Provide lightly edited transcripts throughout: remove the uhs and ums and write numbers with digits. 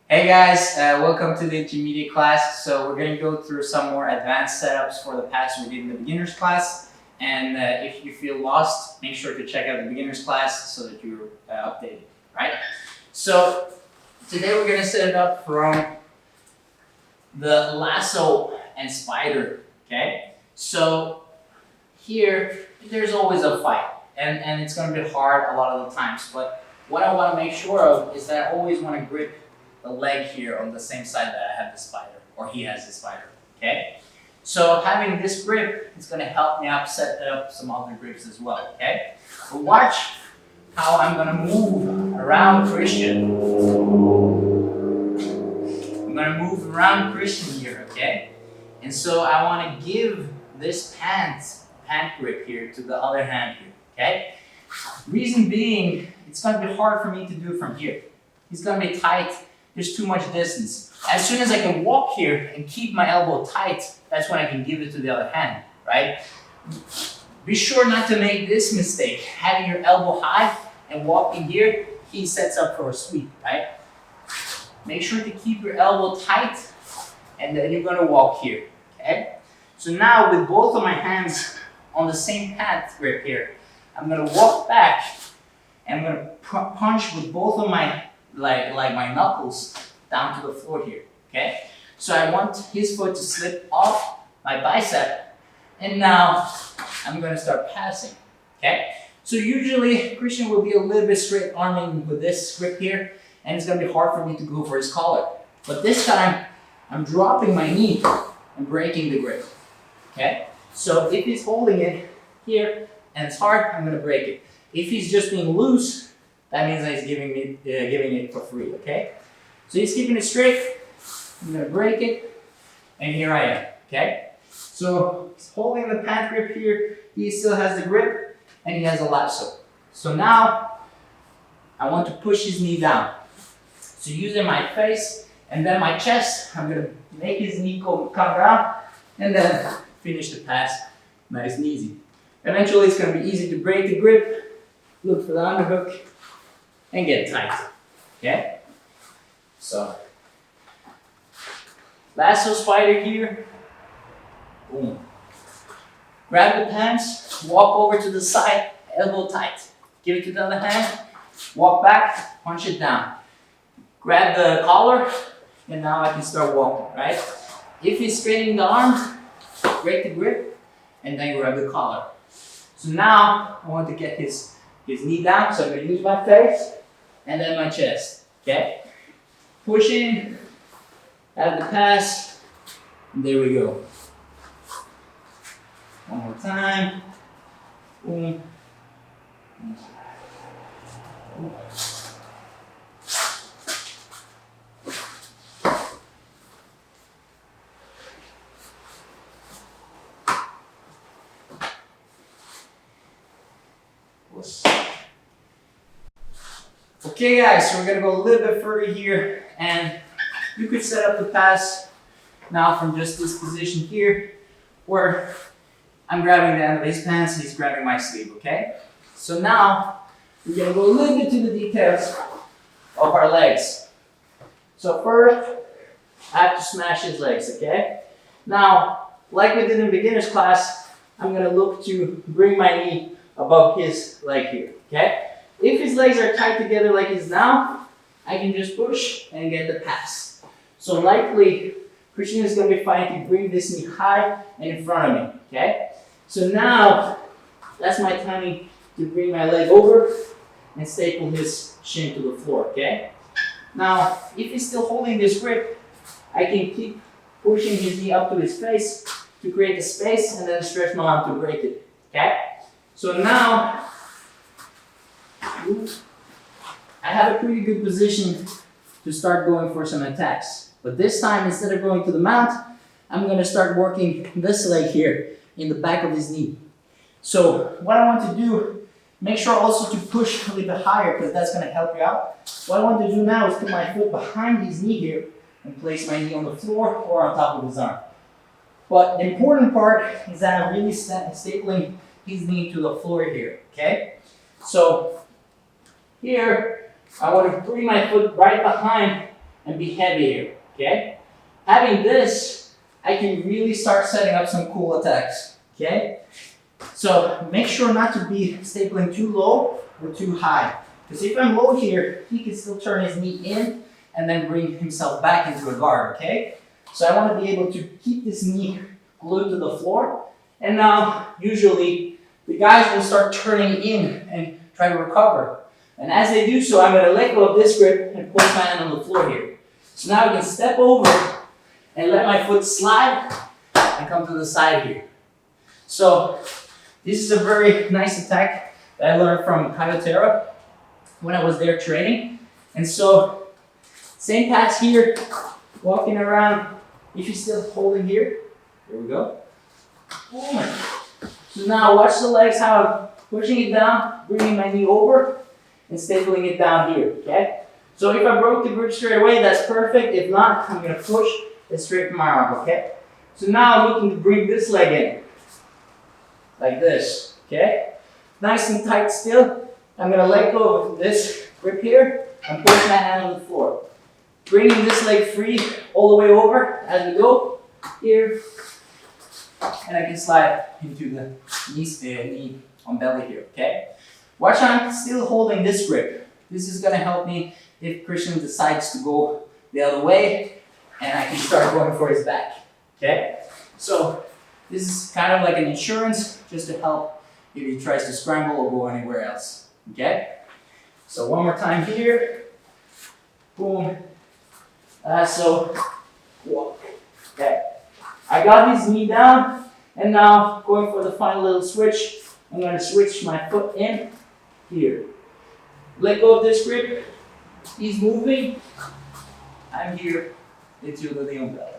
Hey guys, welcome to the intermediate class. So we're going to go through some more advanced setups for the pass we did in the beginners class. And if you feel lost, make sure to check out the beginners class so that you're updated, right? So today we're going to set it up from the lasso and spider, okay? So here, there's always a fight, and it's going to be hard a lot of the times. But what I want to make sure of is that I always want to grip the leg here on the same side that I have the spider, or he has the spider, okay? So having this grip is going to help me out set up some other grips as well, okay? But watch how I'm going to move around Christian. I'm going to move around Christian here, okay? And so I want to give this pant grip here to the other hand here, okay? Reason being, it's going to be hard for me to do it from here. He's going to be tight. There's too much distance. As soon as I can walk here and keep my elbow tight, that's when I can give it to the other hand, right? Be sure not to make this mistake. Having your elbow high and walking here, he sets up for a sweep, right? Make sure to keep your elbow tight, and then you're gonna walk here, okay? So now with both of my hands on the same pant grip here, I'm gonna walk back, and I'm gonna punch with both of my like my knuckles down to the floor here, okay? So I want his foot to slip off my bicep, and now I'm gonna start passing, okay? So usually Christian will be a little bit straight arming with this grip here, and it's gonna be hard for me to go for his collar. But this time, I'm dropping my knee and breaking the grip, okay? So if he's holding it here and it's hard, I'm gonna break it. If he's just being loose, that means that he's giving it for free, okay? So he's keeping it straight. I'm gonna break it, and here I am, okay? So he's holding the pant grip here. He still has the grip, and he has a lasso. So now I want to push his knee down. So using my face and then my chest, I'm gonna make his knee come down, and then finish the pass nice and easy. Eventually, it's gonna be easy to break the grip, look for the underhook, and get tight, okay? So, lasso spider here, boom. Grab the pants, walk over to the side, elbow tight. Give it to the other hand, walk back, punch it down. Grab the collar, and now I can start walking, right? If he's straightening the arm, break the grip, and then grab the collar. So now, I want to get his knee down, so I'm gonna use my face, and then my chest, okay? Push in, add the pass, and there we go. One more time. Boom. Boom. Okay guys, so we're gonna go a little bit further here, and you could set up the pass now from just this position here, where I'm grabbing the end of his pants and he's grabbing my sleeve, okay? So now, we're gonna go a little bit to the details of our legs. So first, I have to smash his legs, okay? Now, like we did in beginner's class, I'm gonna look to bring my knee above his leg here, okay? If his legs are tight together like he's now, I can just push and get the pass. So likely, Christian is going to be fighting to bring this knee high and in front of me, okay? So now, that's my timing to bring my leg over and staple his shin to the floor, okay? Now, if he's still holding this grip, I can keep pushing his knee up to his face to create a space and then stretch my arm to break it, okay? So now, I have a pretty good position to start going for some attacks. But this time, instead of going to the mount, I'm going to start working this leg here in the back of his knee. So what I want to do, make sure also to push a little bit higher because that's going to help you out. What I want to do now is put my foot behind his knee here and place my knee on the floor or on top of his arm. But the important part is that I'm really stapling his knee to the floor here, okay? So here, I want to bring my foot right behind and be heavy here, okay? Having this, I can really start setting up some cool attacks, okay? So make sure not to be stapling too low or too high. Because if I'm low here, he can still turn his knee in and then bring himself back into a guard, okay? So I want to be able to keep this knee glued to the floor. And now, usually, the guys will start turning in and try to recover. And as they do so, I'm going to let go of this grip and place my hand on the floor here. So now I can step over and let my foot slide and come to the side here. So this is a very nice attack that I learned from Kayotera when I was there training. And so same pass here, walking around. If you're still holding here we go. Boom. So now watch the legs, how I'm pushing it down, bringing my knee over, and stapling it down here, okay? So if I broke the grip straight away, that's perfect. If not, I'm gonna push it straight from my arm, okay? So now I'm looking to bring this leg in, like this, okay? Nice and tight still. I'm gonna let go of this grip here and push my hand on the floor. Bringing this leg free all the way over as we go here. And I can slide into the knee on belly here, okay? Watch, I'm still holding this grip. This is gonna help me if Christian decides to go the other way and I can start going for his back, okay? So this is kind of like an insurance just to help if he tries to scramble or go anywhere else, okay? So one more time here. Boom. So walk, okay? I got his knee down, and now going for the final little switch. I'm going to switch my foot in here. Let go of this grip. He's moving. I'm here. It's your little umbrella.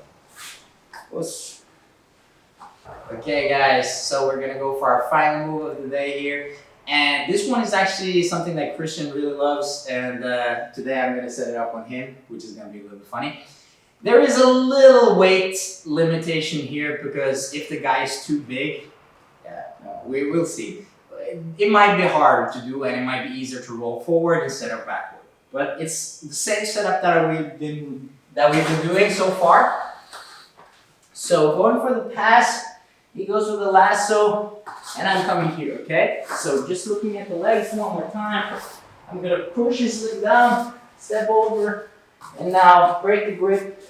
Okay, guys. So we're going to go for our final move of the day here. And this one is actually something that Christian really loves. And today I'm going to set it up on him, which is going to be a little bit funny. There is a little weight limitation here because if the guy is too big, we will see. It might be harder to do and it might be easier to roll forward instead of backward. But it's the same setup that we've been doing so far. So going for the pass, he goes with the lasso and I'm coming here, okay? So just looking at the legs one more time. I'm gonna push his leg down, step over, and now break the grip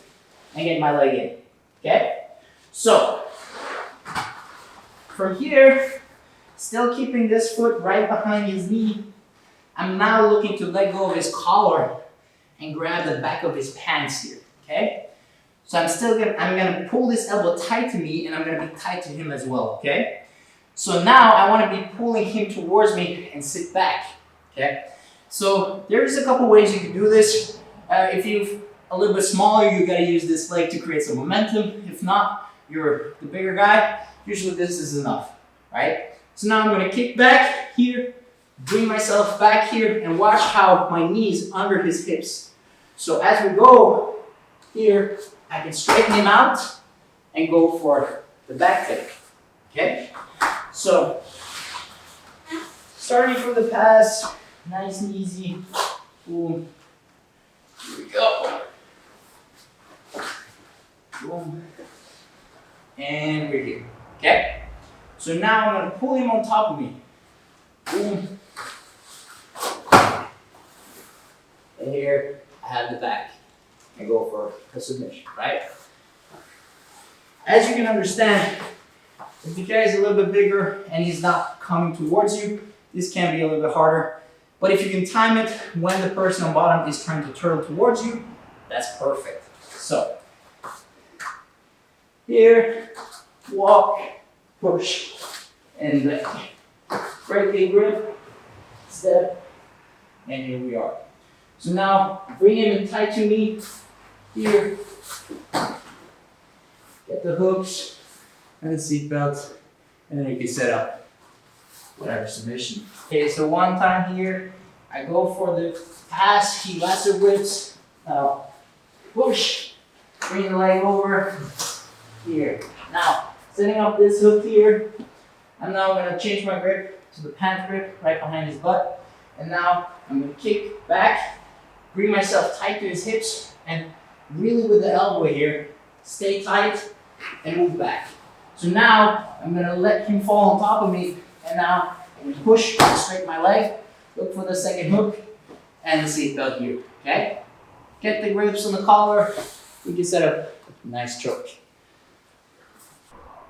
and get my leg in, okay? So, from here, still keeping this foot right behind his knee, I'm now looking to let go of his collar and grab the back of his pants here, okay? So I'm gonna pull this elbow tight to me and I'm gonna be tight to him as well, okay? So now I wanna be pulling him towards me and sit back, okay? So there's a couple ways you can do this. If you're a little bit smaller, you gotta use this leg to create some momentum. If not, you're the bigger guy, usually this is enough, right? So now I'm gonna kick back here, bring myself back here, and watch how my knee's under his hips. So as we go here, I can straighten him out and go for the back kick, okay? So, starting from the pass, nice and easy, boom, here we go. Boom. And we're here. Okay? So now I'm going to pull him on top of me. Boom. And here I have the back. And go for a submission, right? As you can understand, if the guy is a little bit bigger and he's not coming towards you, this can be a little bit harder. But if you can time it when the person on bottom is trying to turtle towards you, that's perfect. So, here, walk, push, and break the grip, step, and here we are. So now, bring him in tight to me, here, get the hooks and the seat belt, and then you can set up whatever submission. Okay, so one time here, I go for the pass, he lasso grips, now push, bring the leg over, here. Now, setting up this hook here, I'm now going to change my grip to the pant grip right behind his butt, and now I'm going to kick back bring myself tight to his hips, and really with the elbow here, stay tight and move back. So now I'm gonna let him fall on top of me, and now I'm gonna push, straighten my leg, look for the second hook, and the seatbelt here, okay? Get the grips on the collar, we can set up a nice choke.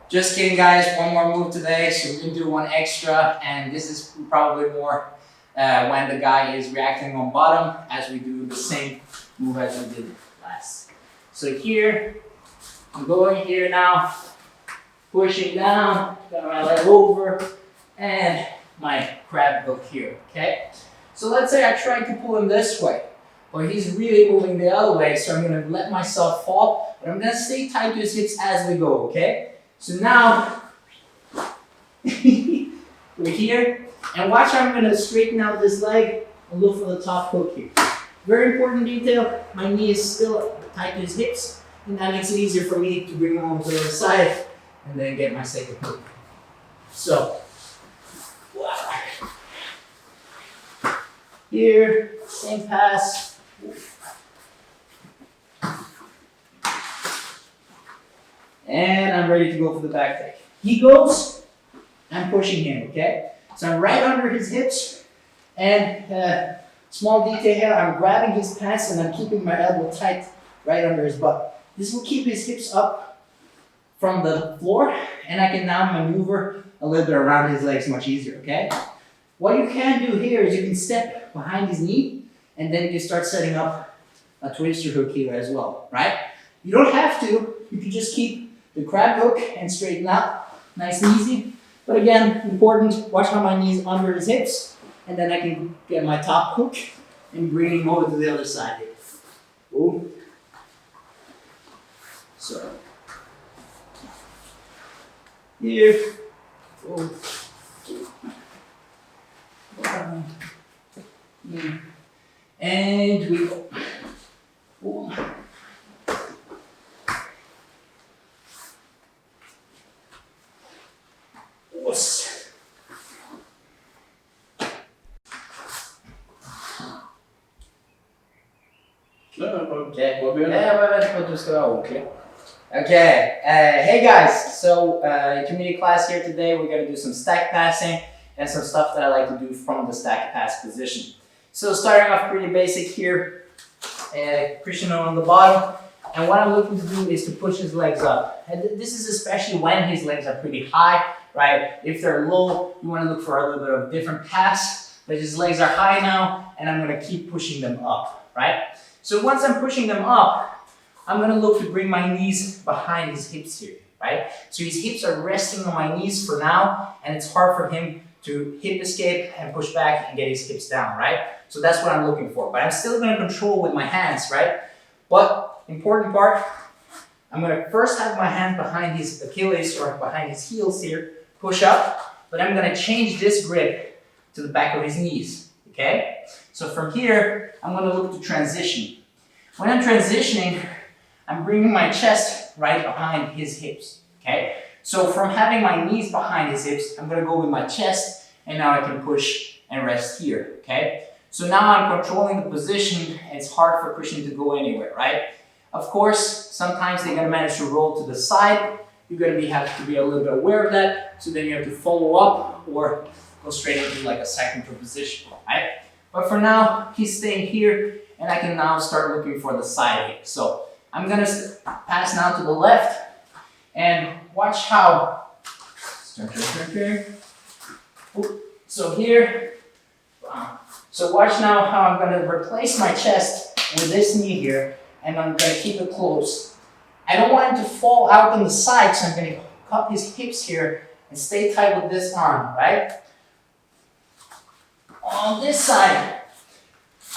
Just kidding guys, one more move today, so we're gonna do one extra, and this is probably more when the guy is reacting on bottom, as we do the same move as we did last. So here, I'm going here now, pushing down, got my leg over, and my crab hook here, okay? So let's say I tried to pull him this way, but he's really moving the other way, so I'm gonna let myself fall, but I'm gonna stay tight to his hips as we go, okay? So now, we're here, and watch how I'm gonna straighten out this leg and look for the top hook here. Very important detail, my knee is still tight to his hips, and that makes it easier for me to bring him over to the other side and then get my second hook. So, here, same pass. And I'm ready to go for the back take. He goes, I'm pushing him, okay? So I'm right under his hips, and small detail here, I'm grabbing his pants and I'm keeping my elbow tight right under his butt. This will keep his hips up from the floor, and I can now maneuver a little bit around his legs much easier, okay? What you can do here is you can step behind his knee, and then you can start setting up a twister hook here as well, right? You don't have to, you can just keep the crab hook and straighten out, nice and easy. But again, important, watch how my knee's under his hips, and then I can get my top hook and bring him over to the other side here. Boom. So, here, boom. And we go. Boom. Yes. Okay. Okay. Hey guys. So intermediate class here today. We're gonna do some stack passing and some stuff that I like to do from the stack pass position. So starting off pretty basic here. Christian on the bottom. And what I'm looking to do is to push his legs up. And this is especially when his legs are pretty high, right? If they're low, you want to look for a little bit of different pass. But his legs are high now, and I'm going to keep pushing them up, right? So once I'm pushing them up, I'm going to look to bring my knees behind his hips here, right? So his hips are resting on my knees for now, and it's hard for him to hip escape and push back and get his hips down, right? So that's what I'm looking for. But I'm still going to control with my hands, right? But important part, I'm going to first have my hand behind his Achilles or behind his heels here, push up, but I'm going to change this grip to the back of his knees, okay? So from here, I'm going to look to transition. When I'm transitioning, I'm bringing my chest right behind his hips, okay? So from having my knees behind his hips, I'm going to go with my chest, and now I can push and rest here, okay? So now I'm controlling the position, and it's hard for Christian to go anywhere, right? Of course, sometimes they're going to manage to roll to the side. You're going to have to be a little bit aware of that. So then you have to follow up or go straight into like a second position, right? But for now, he's staying here, and I can now start looking for the side here. So I'm going to pass now to the left, and watch how. So here. So watch now how I'm going to replace my chest with this knee here. And I'm going to keep it close. I don't want him to fall out on the side, so I'm going to cup his hips here and stay tight with this arm, right? On this side,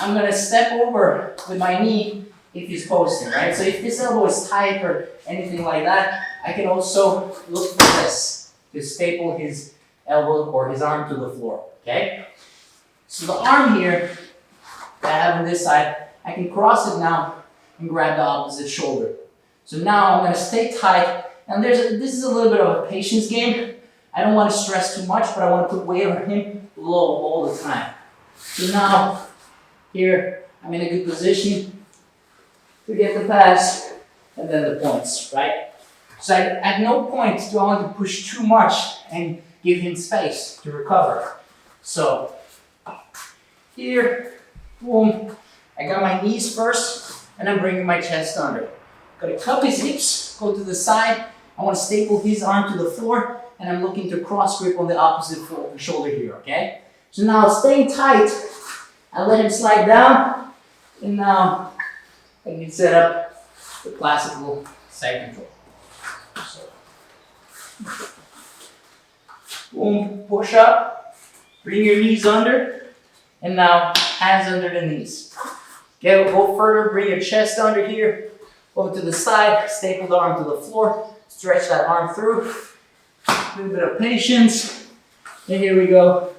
I'm going to step over with my knee if he's posting, right? So if this elbow is tight or anything like that, I can also look for this to staple his elbow or his arm to the floor, okay? So the arm here that I have on this side, I can cross it now and grab the opposite shoulder. So now I'm going to stay tight, and this is a little bit of a patience game. I don't want to stress too much, but I want to put weight on him low all the time. So now, here, I'm in a good position to get the pass and then the points, right? So at no point do I want to push too much and give him space to recover. So here, boom, I got my knees first and I'm bringing my chest under. Gotta cup his hips, go to the side. I want to staple his arm to the floor and I'm looking to cross grip on the opposite shoulder here, okay? So now staying tight, I let him slide down and now I can set up the classical side control. So, boom, push up, bring your knees under, and now hands under the knees. Okay, we'll go further, bring your chest under here, go to the side, staple the arm to the floor, stretch that arm through, a little bit of patience, and here we go.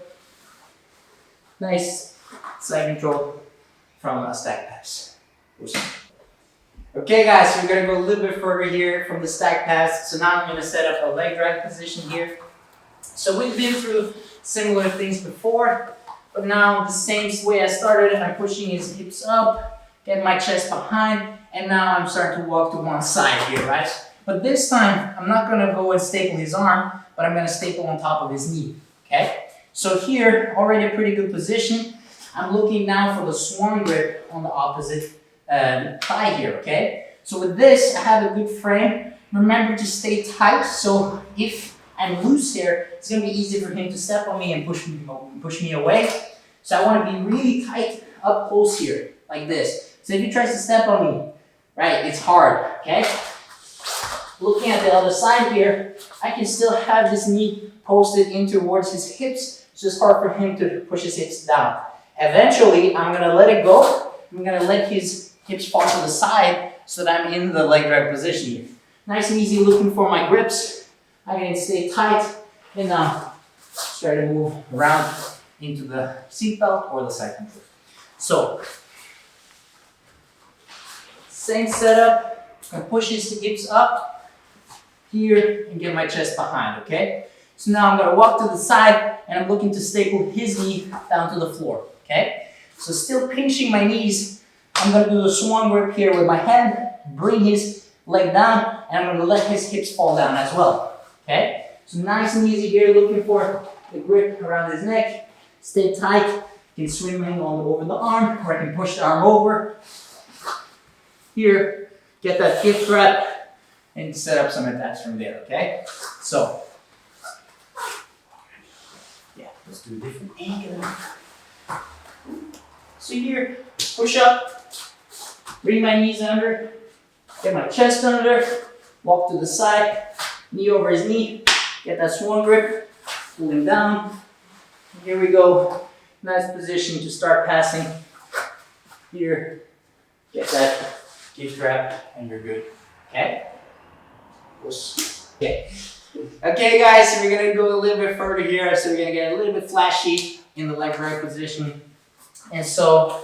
Nice side control from a stack pass. Okay guys, so we're going to go a little bit further here from the stack pass. So now I'm going to set up a leg drag position here. So we've been through similar things before, but now the same way I started, I'm pushing his hips up, get my chest behind, and now I'm starting to walk to one side here, right? But this time, I'm not going to go and staple his arm, but I'm going to staple on top of his knee, okay? So here, already a pretty good position. I'm looking now for the swan grip on the opposite thigh here, okay? So with this, I have a good frame. Remember to stay tight, so if I'm loose here, it's gonna be easy for him to step on me and push me away. So I wanna be really tight up close here, like this. So if he tries to step on me, right, it's hard, okay? Looking at the other side here, I can still have this knee posted in towards his hips. It's just hard for him to push his hips down. Eventually, I'm gonna let it go. I'm gonna let his hips fall to the side so that I'm in the leg drag position here. Nice and easy looking for my grips. I can stay tight and now try to move around into the seat belt or the side control. So, same setup. I'm gonna push his hips up here and get my chest behind, okay? So now I'm gonna walk to the side and I'm looking to staple his knee down to the floor, okay? So still pinching my knees, I'm gonna do the swan grip here with my hand, bring his leg down, and I'm gonna let his hips fall down as well, okay? So nice and easy here, looking for the grip around his neck. Stay tight, you can swim in over the arm, or I can push the arm over. Here, get that hip wrap, and set up some attacks from there, okay? So, yeah, let's do a different angle. So here, push up, bring my knees under, get my chest under, walk to the side, knee over his knee, get that swan grip, pull him down. Here we go, nice position to start passing. Here, get that gift wrap, and you're good, okay? Okay. Okay guys, so we're gonna go a little bit further here, so we're gonna get a little bit flashy in the leg drag position. And so,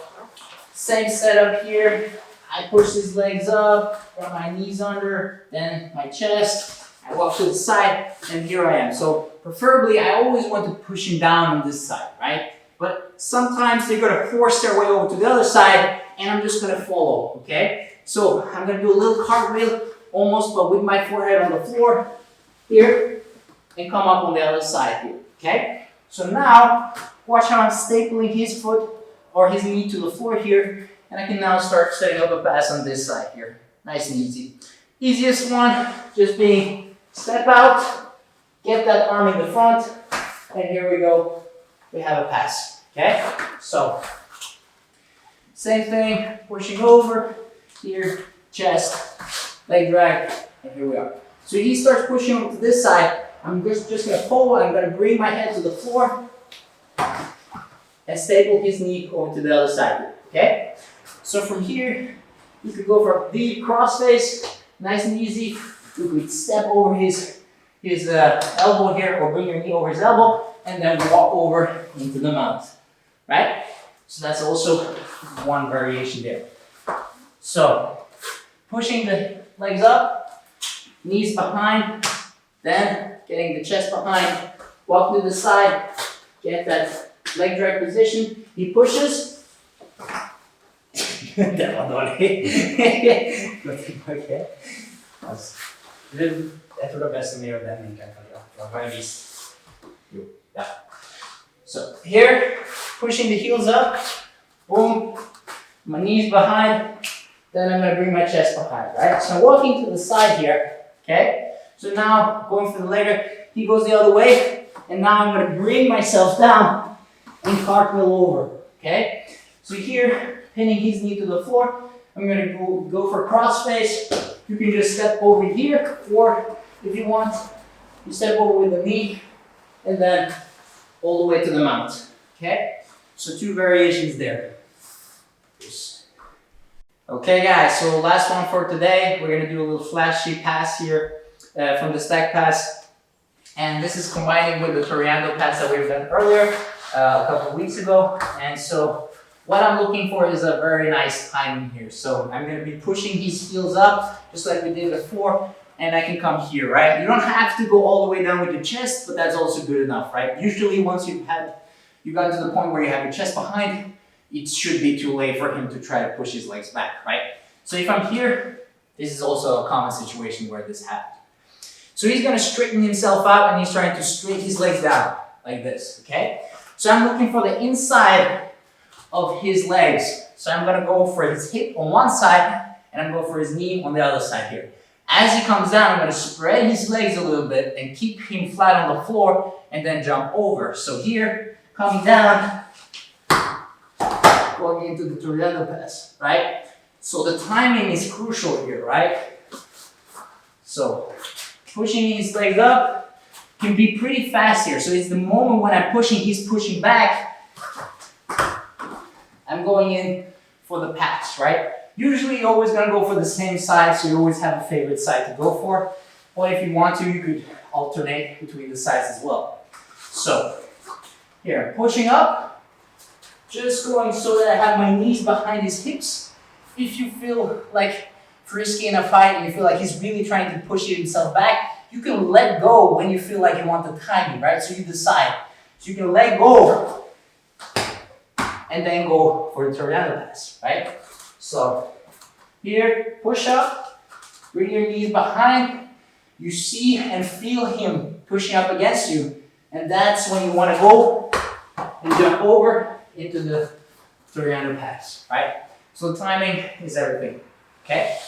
same setup here. I push his legs up, got my knees under, then my chest. I walk to the side, and here I am. So, preferably, I always want to push him down on this side, right? But sometimes they're gonna force their way over to the other side, and I'm just gonna follow, okay? So, I'm gonna do a little cartwheel, almost, but with my forehead on the floor, here, and come up on the other side here, okay? So now, watch how I'm stapling his foot or his knee to the floor here, and I can now start setting up a pass on this side here. Nice and easy. Easiest one, just being step out, get that arm in the front, and here we go. We have a pass, okay? So, same thing, pushing over, here, chest, leg drag, and here we are. So he starts pushing over to this side, I'm just gonna pull, I'm gonna bring my head to the floor, and staple his knee over to the other side here, okay? So from here, you could go for a V cross face, nice and easy. You could step over his elbow here, or bring your knee over his elbow, and then walk over into the mount, right? So that's also one variation there. So, pushing the legs up, knees behind, then getting the chest behind, walk to the side, get that leg drag position. He pushes, Devo dålig. Jag tror det är bäst med den vinkeln. Jag har visst. Jo, ja. So here, pushing the heels up. Boom. My knees behind. Then I'm going to bring my chest behind, right? So I'm walking to the side here, okay? So now, going for the leg, he goes the other way. And now I'm going to bring myself down and cartwheel over, okay? So here, pinning his knee to the floor, I'm going to go for crossface. You can just step over here, or if you want, you step over with the knee, and then all the way to the mount, okay? So 2 variations there. Okay guys, so last one for today. We're gonna do a little flashy pass here from the stack pass. And this is combining with the Toriando pass that we've done earlier, a couple of weeks ago. And so what I'm looking for is a very nice timing here. So I'm gonna be pushing his heels up, just like we did before, and I can come here, right? You don't have to go all the way down with your chest, but that's also good enough, right? Usually once you got to the point where you have your chest behind, it should be too late for him to try to push his legs back, right? So if I'm here, this is also a common situation where this happens. So he's gonna straighten himself out and he's trying to straighten his legs down, like this, okay? So I'm looking for the inside of his legs. So I'm gonna go for his hip on one side and I'm going for his knee on the other side here. As he comes down, I'm gonna spread his legs a little bit and keep him flat on the floor and then jump over. So here, coming down, going into the Toriando pass, right? So the timing is crucial here, right? So pushing his legs up can be pretty fast here. So it's the moment when I'm pushing, he's pushing back. I'm going in for the pass, right? Usually you're always gonna go for the same side, so you always have a favorite side to go for. Or if you want to, you could alternate between the sides as well. So here, pushing up. Just going so that I have my knees behind his hips. If you feel like frisky in a fight and you feel like he's really trying to push himself back, you can let go when you feel like you want the timing, right? So you decide. So you can let go and then go for the Toriando pass, right? So here, push up, bring your knees behind. You see and feel him pushing up against you. And that's when you want to go and jump over into the Toriando pass, right? So the timing is everything, okay?